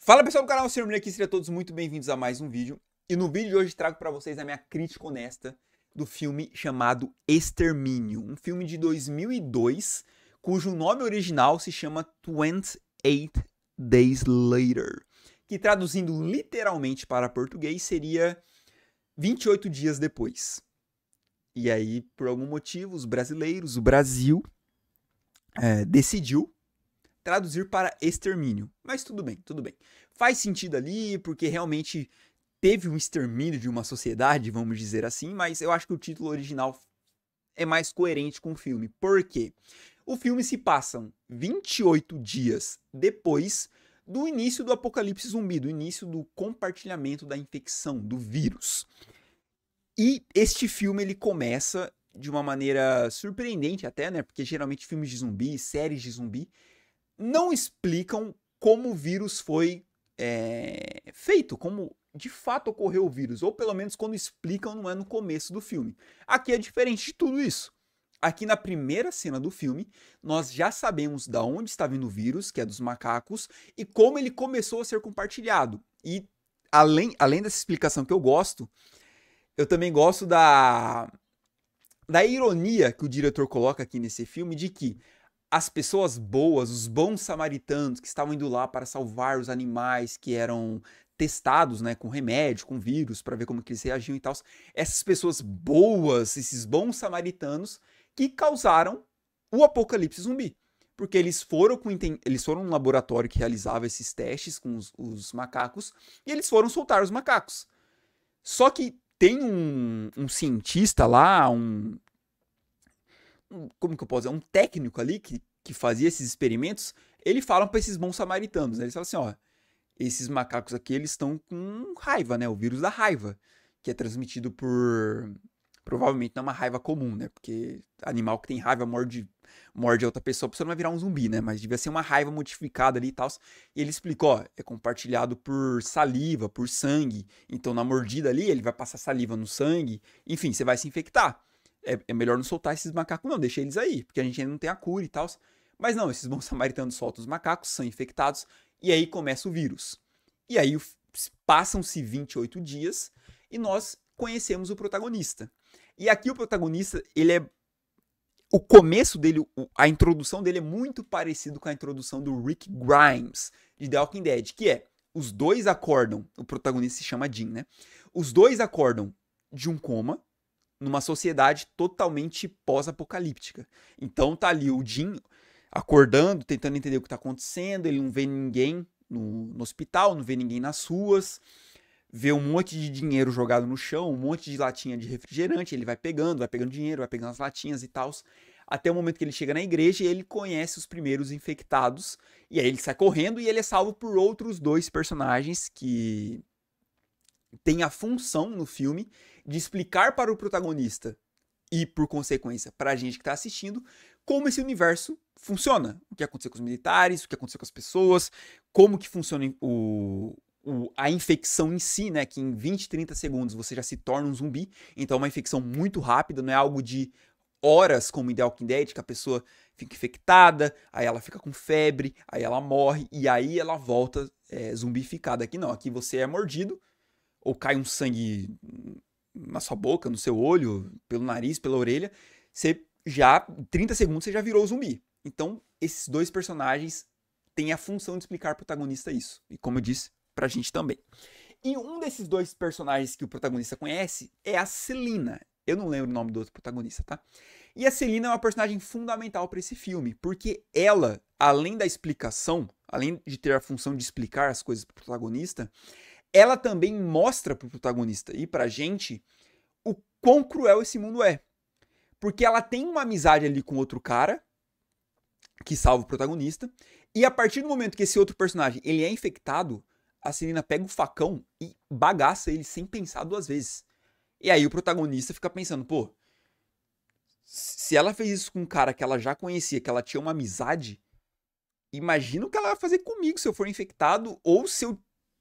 Fala pessoal do canal, Sr. aqui, sejam todos muito bem-vindos a mais um vídeo. E no vídeo de hoje trago para vocês a minha crítica honesta do filme chamado Extermínio. Um filme de 2002, cujo nome original se chama 28 Days Later. Que traduzindo literalmente para português seria 28 dias depois. E aí, por algum motivo, os brasileiros, o Brasil, decidiu traduzir para extermínio. Mas tudo bem, tudo bem. Faz sentido ali, porque realmente teve um extermínio de uma sociedade, vamos dizer assim, mas eu acho que o título original é mais coerente com o filme. Por quê? O filme se passa 28 dias depois do início do apocalipse zumbi, do início do compartilhamento da infecção, do vírus. E este filme ele começa de uma maneira surpreendente até, né? Porque geralmente filmes de zumbi, séries de zumbi, não explicam como o vírus foi feito, como de fato ocorreu o vírus, ou pelo menos quando explicam não é no começo do filme. Aqui é diferente de tudo isso. Aqui na primeira cena do filme, nós já sabemos de onde está vindo o vírus, que é dos macacos, e como ele começou a ser compartilhado. E além dessa explicação que eu gosto, eu também gosto da ironia que o diretor coloca aqui nesse filme, de que as pessoas boas, os bons samaritanos que estavam indo lá para salvar os animais que eram testados, né, com remédio, com vírus, para ver como que eles reagiam e tal. Essas pessoas boas, esses bons samaritanos que causaram o apocalipse zumbi. Porque eles foram num laboratório que realizava esses testes com os macacos e eles foram soltar os macacos. Só que tem um cientista lá, como que eu posso dizer, um técnico ali que fazia esses experimentos, ele fala para esses bons samaritanos, né? Eles falam assim, ó, esses macacos aqui, eles estão com raiva, né? O vírus da raiva, que é transmitido por, provavelmente não é uma raiva comum, né? Porque animal que tem raiva morde a outra pessoa, a pessoa não vai virar um zumbi, né? Mas devia ser uma raiva modificada ali e tal. E ele explicou, ó, é compartilhado por saliva, por sangue. Então na mordida ali, ele vai passar saliva no sangue. Enfim, você vai se infectar. É melhor não soltar esses macacos, não, deixa eles aí, porque a gente ainda não tem a cura e tal. Mas não, esses bons samaritanos soltam os macacos, são infectados, e aí começa o vírus. E aí passam-se 28 dias e nós conhecemos o protagonista. E aqui o protagonista, ele é. O começo dele, a introdução dele é muito parecido com a introdução do Rick Grimes, de The Walking Dead, que é, os dois acordam, o protagonista se chama Jim, né? Os dois acordam de um coma, numa sociedade totalmente pós-apocalíptica. Então tá ali o Jim acordando, tentando entender o que tá acontecendo, ele não vê ninguém no hospital, não vê ninguém nas ruas, vê um monte de dinheiro jogado no chão, um monte de latinha de refrigerante, ele vai pegando dinheiro, vai pegando as latinhas e tal, até o momento que ele chega na igreja e ele conhece os primeiros infectados, e aí ele sai correndo e ele é salvo por outros dois personagens que tem a função no filme de explicar para o protagonista e, por consequência, para a gente que está assistindo, como esse universo funciona. O que aconteceu com os militares, o que aconteceu com as pessoas, como que funciona a infecção em si, né? Que em 20, 30 segundos você já se torna um zumbi. Então é uma infecção muito rápida, não é algo de horas como em The Walking Dead, que a pessoa fica infectada, aí ela fica com febre, aí ela morre e aí ela volta zumbificada. Aqui não, aqui você é mordido, ou cai um sangue na sua boca, no seu olho, pelo nariz, pela orelha, você já, em 30 segundos, você já virou zumbi. Então, esses dois personagens têm a função de explicar ao protagonista isso. E como eu disse, pra gente também. E um desses dois personagens que o protagonista conhece é a Selina. Eu não lembro o nome do outro protagonista, tá? E a Selina é uma personagem fundamental para esse filme, porque ela, além da explicação, além de ter a função de explicar as coisas pro protagonista, ela também mostra pro protagonista e pra gente o quão cruel esse mundo é. Porque ela tem uma amizade ali com outro cara, que salva o protagonista, e a partir do momento que esse outro personagem ele é infectado, a Selina pega o facão e bagaça ele sem pensar duas vezes. E aí o protagonista fica pensando, pô, se ela fez isso com um cara que ela já conhecia, que ela tinha uma amizade, imagina o que ela vai fazer comigo se eu for infectado ou se eu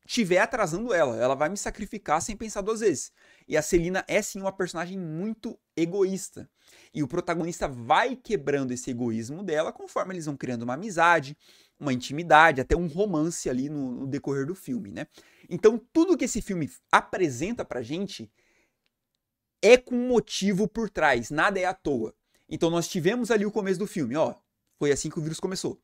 estiver atrasando ela. Ela vai me sacrificar sem pensar duas vezes. E a Selina é sim uma personagem muito egoísta. E o protagonista vai quebrando esse egoísmo dela conforme eles vão criando uma amizade, uma intimidade, até um romance ali no decorrer do filme, né? Então, tudo que esse filme apresenta pra gente é com um motivo por trás, nada é à toa. Então, nós tivemos ali o começo do filme, ó, foi assim que o vírus começou.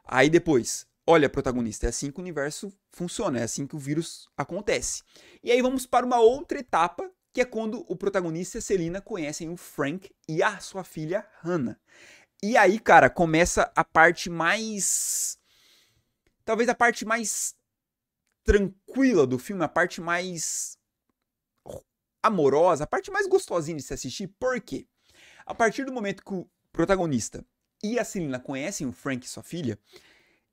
Aí depois, olha, protagonista, é assim que o universo funciona, é assim que o vírus acontece. E aí vamos para uma outra etapa, que é quando o protagonista e a Selina conhecem o Frank e a sua filha Hannah. E aí, cara, começa a parte mais... talvez a parte mais tranquila do filme, a parte mais amorosa, a parte mais gostosinha de se assistir. Por quê? A partir do momento que o protagonista e a Selina conhecem o Frank e sua filha,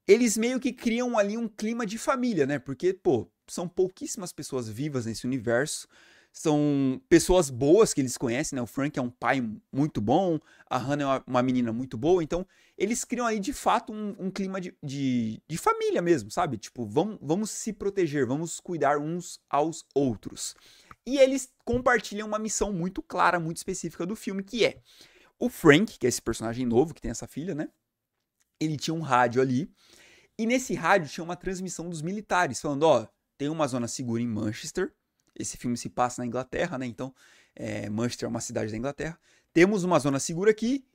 eles meio que criam ali um clima de família, né? Porque, pô, são pouquíssimas pessoas vivas nesse universo. São pessoas boas que eles conhecem, né? O Frank é um pai muito bom, a Hannah é uma menina muito boa. Então, eles criam aí, de fato, um clima de família mesmo, sabe? Tipo, vamos se proteger, vamos cuidar uns aos outros. E eles compartilham uma missão muito clara, muito específica do filme, que é o Frank, que é esse personagem novo, que tem essa filha, né? Ele tinha um rádio ali, e nesse rádio tinha uma transmissão dos militares, falando, ó, tem uma zona segura em Manchester. Esse filme se passa na Inglaterra, né? Então, Manchester é uma cidade da Inglaterra. Temos uma zona segura aqui.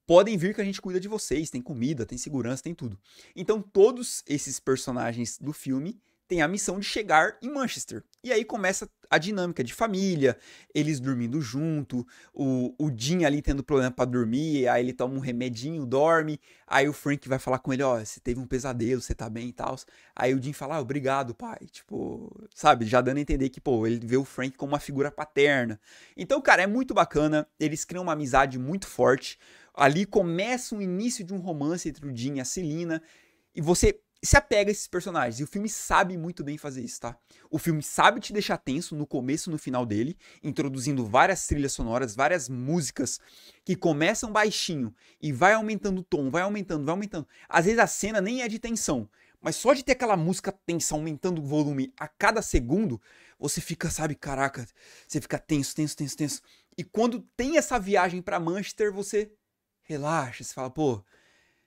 Podem vir que a gente cuida de vocês. Tem comida, tem segurança, tem tudo. Então, todos esses personagens do filme têm a missão de chegar em Manchester. E aí começa a dinâmica de família, eles dormindo junto, o Jim ali tendo problema pra dormir, aí ele toma um remedinho, dorme, aí o Frank vai falar com ele, ó, você teve um pesadelo, você tá bem e tal. Aí o Jim fala, obrigado, pai, tipo, sabe, já dando a entender que, pô, ele vê o Frank como uma figura paterna. Então, cara, é muito bacana, eles criam uma amizade muito forte, ali começa o início de um romance entre o Jim e a Selina, e você se apega a esses personagens, e o filme sabe muito bem fazer isso, tá? O filme sabe te deixar tenso no começo e no final dele, introduzindo várias trilhas sonoras, várias músicas que começam baixinho e vai aumentando o tom, vai aumentando, vai aumentando. Às vezes a cena nem é de tensão, mas só de ter aquela música tensa aumentando o volume a cada segundo, você fica, sabe, caraca, você fica tenso, tenso, tenso, tenso. E quando tem essa viagem pra Manchester, você relaxa, você fala, pô,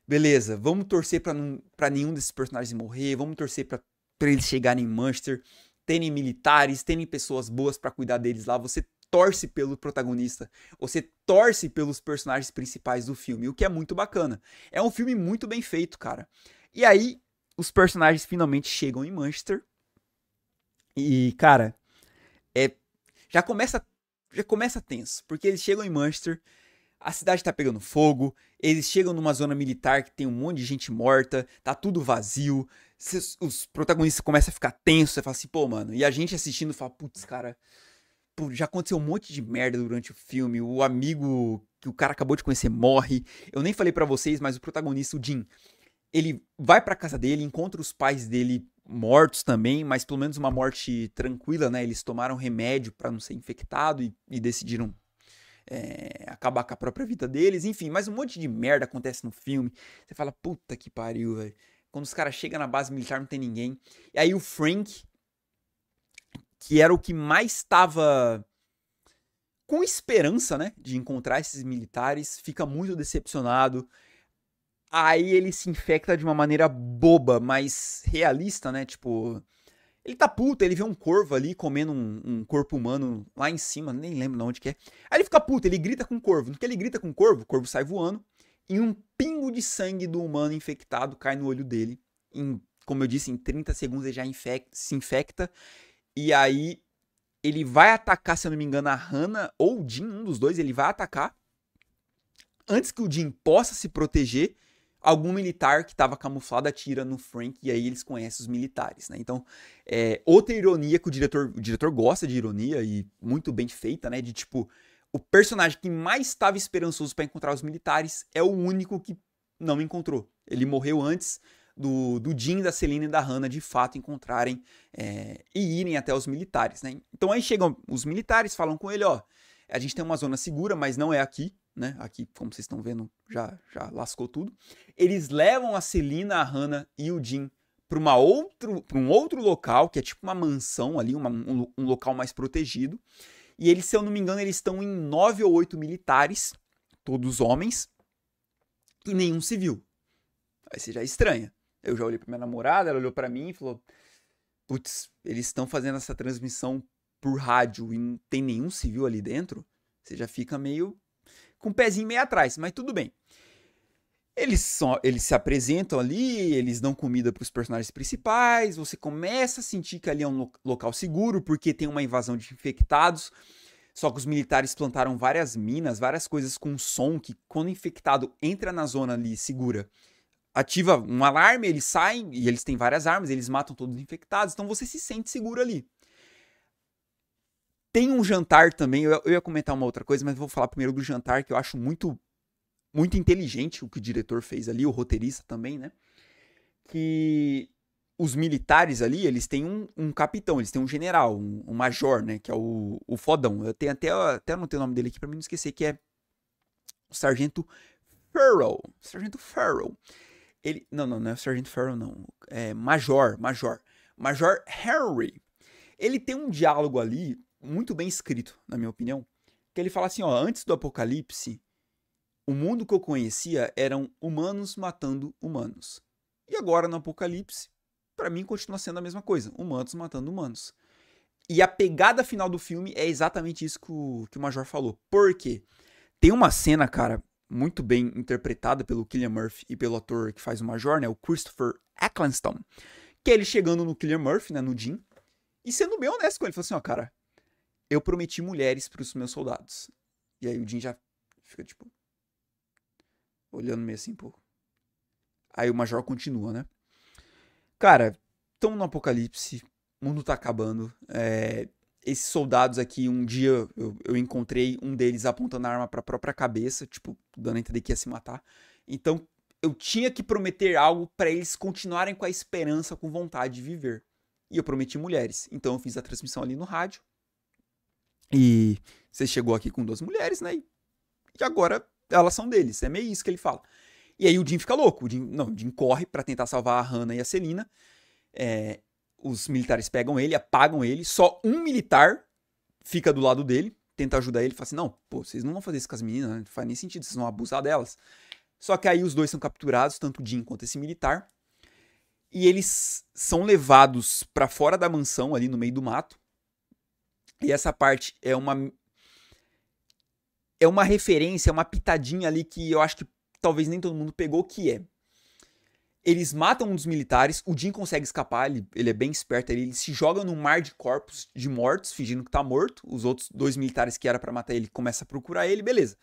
beleza, vamos torcer pra nenhum desses personagens morrer, vamos torcer pra eles chegarem em Manchester, terem militares, terem pessoas boas pra cuidar deles lá, você torce pelo protagonista, você torce pelos personagens principais do filme, o que é muito bacana. É um filme muito bem feito, cara. E aí, os personagens finalmente chegam em Manchester, e, cara, já começa tenso, porque eles chegam em Manchester, a cidade tá pegando fogo, eles chegam numa zona militar que tem um monte de gente morta, tá tudo vazio, os protagonistas começam a ficar tensos, você fala assim, pô, mano, e a gente assistindo fala, putz, cara, pô, já aconteceu um monte de merda durante o filme, o amigo que o cara acabou de conhecer morre, eu nem falei pra vocês, mas o protagonista, o Jim, ele vai pra casa dele, encontra os pais dele mortos também, mas pelo menos uma morte tranquila, né, eles tomaram remédio pra não ser infectado e decidiram acabar com a própria vida deles, enfim, mas um monte de merda acontece no filme. Você fala, puta que pariu, velho. Quando os caras chegam na base militar, não tem ninguém. E aí o Frank, que era o que mais estava com esperança, né, de encontrar esses militares, fica muito decepcionado. Aí ele se infecta de uma maneira boba, mas realista, né, tipo... Ele tá puto, ele vê um corvo ali comendo um corpo humano lá em cima, nem lembro de onde que é. Aí ele fica puto, ele grita com o corvo. No que ele grita com o corvo sai voando e um pingo de sangue do humano infectado cai no olho dele. Como eu disse, em 30 segundos ele já se infecta. E aí ele vai atacar, se eu não me engano, a Hannah ou o Jim, um dos dois, ele vai atacar. Antes que o Jim possa se proteger, algum militar que estava camuflado atira no Frank e aí eles conhecem os militares, né? Então, outra ironia que o diretor gosta de ironia e muito bem feita, né? De tipo, o personagem que mais estava esperançoso para encontrar os militares é o único que não encontrou. Ele morreu antes do Jim, da Selina e da Hannah de fato encontrarem e irem até os militares, né? Então aí chegam os militares, falam com ele, ó, a gente tem uma zona segura, mas não é aqui, né? Aqui, como vocês estão vendo, já lascou tudo. Eles levam a Selina, a Hannah e o Jim para um outro local, que é tipo uma mansão ali, um local mais protegido. E eles, se eu não me engano, eles estão em 9 ou 8 militares, todos homens, e nenhum civil. Aí você já estranha. Eu já olhei pra minha namorada, ela olhou pra mim e falou: putz, eles estão fazendo essa transmissão por rádio e não tem nenhum civil ali dentro. Você já fica meio com o pezinho meio atrás, mas tudo bem. Eles se apresentam ali, eles dão comida para os personagens principais, você começa a sentir que ali é um local seguro, porque tem uma invasão de infectados, só que os militares plantaram várias minas, várias coisas com som, que quando o infectado entra na zona ali segura, ativa um alarme, eles saem, e eles têm várias armas, eles matam todos os infectados, então você se sente seguro ali. Tem um jantar também, eu ia comentar uma outra coisa, mas vou falar primeiro do jantar, que eu acho muito inteligente o que o diretor fez ali, o roteirista também, né? Que os militares ali, eles têm um capitão, eles têm um general, um major, né? Que é o fodão. Eu tenho até anotei o nome dele aqui pra mim não esquecer, que é o Sargento Farrell. Sargento Farrell. Ele, não é o Sargento Farrell, não. É Major Henry. Ele tem um diálogo ali muito bem escrito, na minha opinião, que ele fala assim, ó, antes do apocalipse, o mundo que eu conhecia eram humanos matando humanos. E agora, no Apocalipse, pra mim continua sendo a mesma coisa. Humanos matando humanos. E a pegada final do filme é exatamente isso que o Major falou. Por quê? Tem uma cena, cara, muito bem interpretada pelo Cillian Murphy e pelo ator que faz o Major, né? O Christopher Eccleston. Que é ele chegando no Cillian Murphy, né? No Jim. E sendo bem honesto com ele. Falou assim, ó, cara, eu prometi mulheres pros meus soldados. E aí o Jim já fica tipo... olhando meio assim, pô. Aí o Major continua, né? Cara, estamos no apocalipse, o mundo tá acabando. Esses soldados aqui, um dia eu encontrei um deles apontando a arma pra própria cabeça, tipo, dando a entender que ia se matar. Então, eu tinha que prometer algo pra eles continuarem com a esperança, com vontade de viver. E eu prometi mulheres. Então, eu fiz a transmissão ali no rádio. E você chegou aqui com 2 mulheres, né? E agora... elas são deles, é meio isso que ele fala. E aí o Jim fica louco, o Jim corre pra tentar salvar a Hannah e a Selina. Os militares pegam ele, apagam ele, só um militar fica do lado dele, tenta ajudar ele, fala assim, não, pô, vocês não vão fazer isso com as meninas, né? Não faz nem sentido, vocês vão abusar delas. Só que aí os dois são capturados, tanto o Jim quanto esse militar, e eles são levados pra fora da mansão, ali no meio do mato, e essa parte é uma referência, uma pitadinha ali que eu acho que talvez nem todo mundo pegou, que é... eles matam um dos militares, o Jim consegue escapar, ele é bem esperto, ele se joga num mar de corpos de mortos, fingindo que tá morto, os outros 2 militares que era pra matar ele começam a procurar ele, beleza.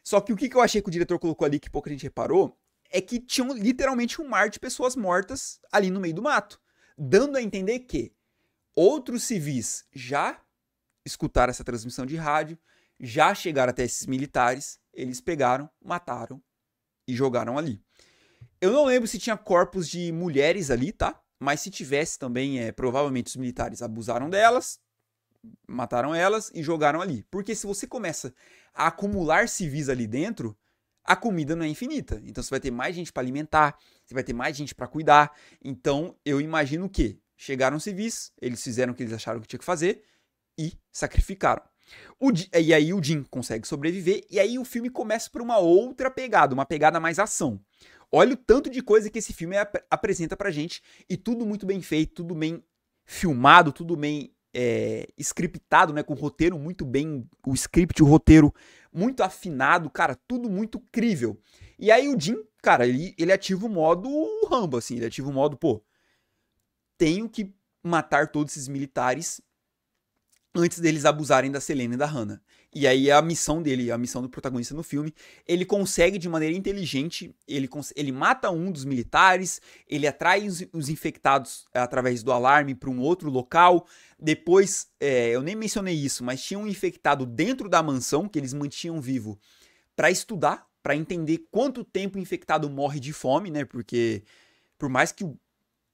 Só que o que eu achei que o diretor colocou ali, que pouca gente reparou, é que tinha literalmente um mar de pessoas mortas ali no meio do mato, dando a entender que outros civis já escutaram essa transmissão de rádio, já chegaram até esses militares, eles pegaram, mataram e jogaram ali. Eu não lembro se tinha corpos de mulheres ali, tá? Mas se tivesse também, provavelmente os militares abusaram delas, mataram elas e jogaram ali. Porque se você começa a acumular civis ali dentro, a comida não é infinita. Então você vai ter mais gente para alimentar, você vai ter mais gente para cuidar. Então eu imagino que chegaram civis, eles fizeram o que eles acharam que tinha que fazer e sacrificaram. E aí o Jim consegue sobreviver, e aí o filme começa por uma outra pegada, uma pegada mais ação. Olha o tanto de coisa que esse filme apresenta pra gente, e tudo muito bem feito, tudo bem filmado, tudo bem scriptado, né, com o roteiro muito bem, o script, o roteiro muito afinado, cara, tudo muito crível. E aí o Jim, cara, ele ativa o modo Rambo, assim, ele ativa o modo, pô, tenho que matar todos esses militares antes deles abusarem da Selena e da Hannah. E aí é a missão dele, a missão do protagonista no filme. Ele consegue de maneira inteligente, ele mata um dos militares, ele atrai os infectados através do alarme para um outro local. Depois, eu nem mencionei isso, mas tinha um infectado dentro da mansão que eles mantinham vivo para estudar, para entender quanto tempo o infectado morre de fome, né? Porque por mais que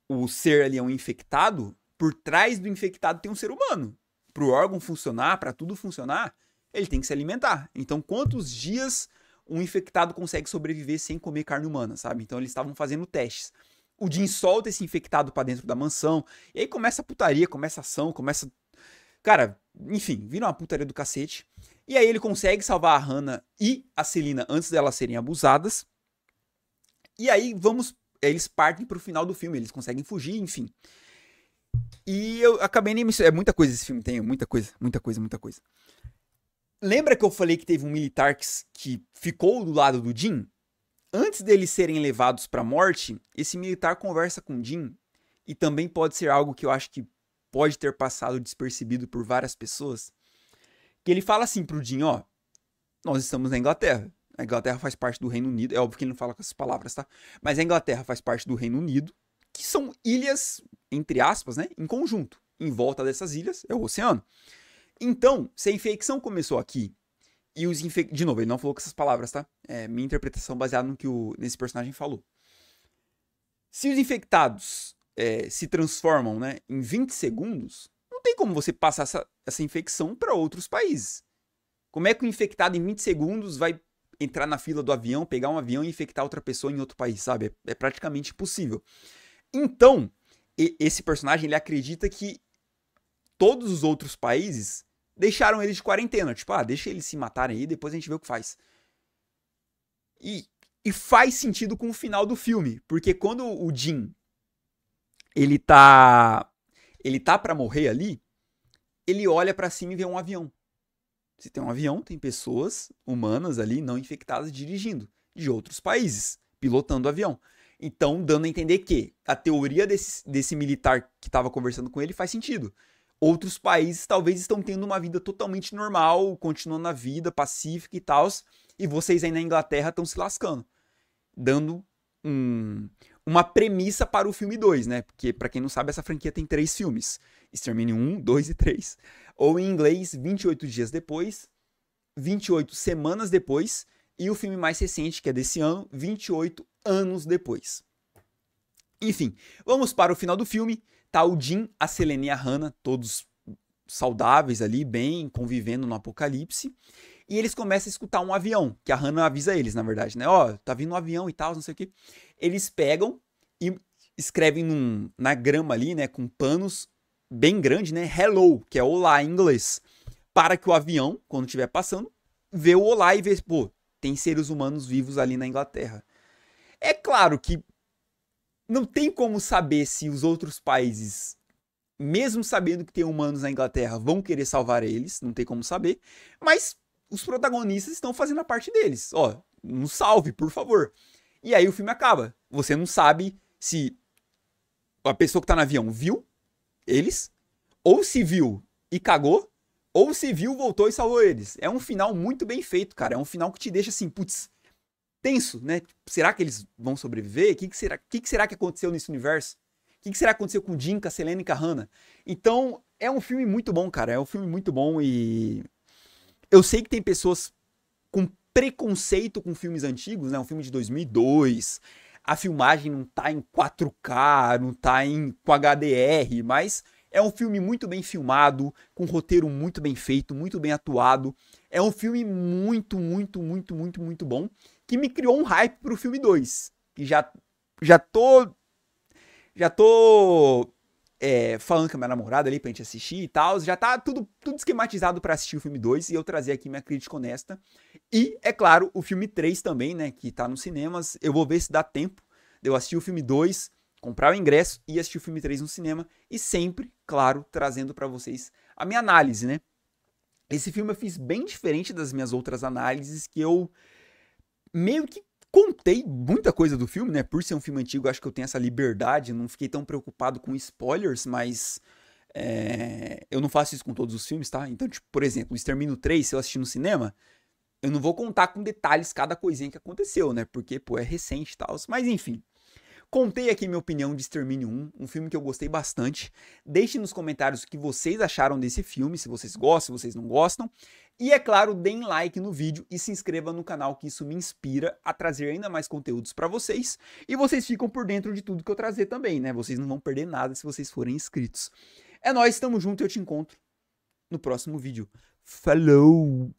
o ser ali é um infectado, por trás do infectado tem um ser humano. Para o órgão funcionar, para tudo funcionar, ele tem que se alimentar. Então, quantos dias um infectado consegue sobreviver sem comer carne humana, sabe? Então, eles estavam fazendo testes. O Jim solta esse infectado para dentro da mansão, e aí começa a putaria, começa a ação, começa... Cara, enfim, vira uma putaria do cacete. E aí ele consegue salvar a Hannah e a Selina antes delas serem abusadas. E aí vamos eles partem pro final do filme, eles conseguem fugir, enfim. E eu acabei nem... É muita coisa esse filme, tem muita coisa. Lembra que eu falei que teve um militar que ficou do lado do Jim? Antes deles serem levados pra morte, esse militar conversa com o Jim, e também pode ser algo que eu acho que pode ter passado despercebido por várias pessoas, que ele fala assim pro Jim, ó, nós estamos na Inglaterra. A Inglaterra faz parte do Reino Unido, é óbvio que ele não fala com essas palavras, tá? Mas a Inglaterra faz parte do Reino Unido, que são ilhas, entre aspas, né, em conjunto. Em volta dessas ilhas é o oceano. Então, se a infecção começou aqui, e os infectados... De novo, ele não falou com essas palavras, tá? É minha interpretação baseada no que nesse personagem falou. Se os infectados se transformam, né, em 20 segundos, não tem como você passar essa infecção para outros países. Como é que o infectado em 20 segundos vai entrar na fila do avião, pegar um avião e infectar outra pessoa em outro país, sabe? É praticamente impossível. Então, esse personagem, ele acredita que todos os outros países deixaram eles de quarentena. Tipo, deixa eles se matarem aí, depois a gente vê o que faz. E faz sentido com o final do filme. Porque quando o Jim, ele tá pra morrer ali, ele olha pra cima e vê um avião. Se tem um avião, tem pessoas humanas ali, não infectadas, dirigindo. De outros países, pilotando o avião. Então, dando a entender que a teoria desse militar que estava conversando com ele faz sentido. Outros países talvez estão tendo uma vida totalmente normal, continuando a vida pacífica e tal, e vocês aí na Inglaterra estão se lascando. Dando uma premissa para o filme 2, né? Porque, pra quem não sabe, essa franquia tem 3 filmes. Extermínio 1, 2 e 3. Ou em inglês, 28 dias depois, 28 semanas depois, e o filme mais recente, que é desse ano, 28 anos depois. Enfim, vamos para o final do filme. Tá o Jim, a Selene e a Hannah, todos saudáveis ali, bem, convivendo no apocalipse. E eles começam a escutar um avião, que a Hannah avisa eles, na verdade, né? Ó, tá vindo um avião e tal, não sei o quê. Eles pegam e escrevem na grama ali, né, com panos bem grande, né? Hello, que é olá em inglês. Para que o avião, quando estiver passando, vê o olá e vê, pô, tem seres humanos vivos ali na Inglaterra. É claro que não tem como saber se os outros países, mesmo sabendo que tem humanos na Inglaterra, vão querer salvar eles. Não tem como saber. Mas os protagonistas estão fazendo a parte deles. Ó, nos salve, por favor. E aí o filme acaba. Você não sabe se a pessoa que tá no avião viu eles, ou se viu e cagou, ou se viu, voltou e salvou eles. É um final muito bem feito, cara. É um final que te deixa assim, putz, tenso, né? Será que eles vão sobreviver? O que será que aconteceu nesse universo? O que será que aconteceu com o Jim, com a Selene e com a Hannah? Então, é um filme muito bom, cara. É um filme muito bom e... Eu sei que tem pessoas com preconceito com filmes antigos, né? Um filme de 2002. A filmagem não tá em 4K, não tá com HDR, mas é um filme muito bem filmado, com um roteiro muito bem feito, muito bem atuado. É um filme muito, muito, muito, muito, muito bom, que me criou um hype pro filme 2. Que já tô falando com a minha namorada ali pra gente assistir e tal. Já tá tudo esquematizado pra assistir o filme 2 e eu trazer aqui minha crítica honesta. E, é claro, o filme 3 também, né, que tá nos cinemas. Eu vou ver se dá tempo de eu assistir o filme 2, comprar o ingresso e assistir o filme 3 no cinema. E sempre, claro, trazendo pra vocês a minha análise, né. Esse filme eu fiz bem diferente das minhas outras análises, que eu meio que contei muita coisa do filme, né? Por ser um filme antigo, acho que eu tenho essa liberdade, não fiquei tão preocupado com spoilers, mas eu não faço isso com todos os filmes, tá? Então, tipo, por exemplo, o Extermínio 3, se eu assistir no cinema, eu não vou contar com detalhes cada coisinha que aconteceu, né? Porque, pô, é recente e tal. Mas, enfim. Contei aqui minha opinião de Extermínio 1, um filme que eu gostei bastante. Deixem nos comentários o que vocês acharam desse filme, se vocês gostam, se vocês não gostam. E é claro, deem like no vídeo e se inscreva no canal, que isso me inspira a trazer ainda mais conteúdos para vocês. E vocês ficam por dentro de tudo que eu trazer também, né? Vocês não vão perder nada se vocês forem inscritos. É nóis, tamo junto e eu te encontro no próximo vídeo. Falou!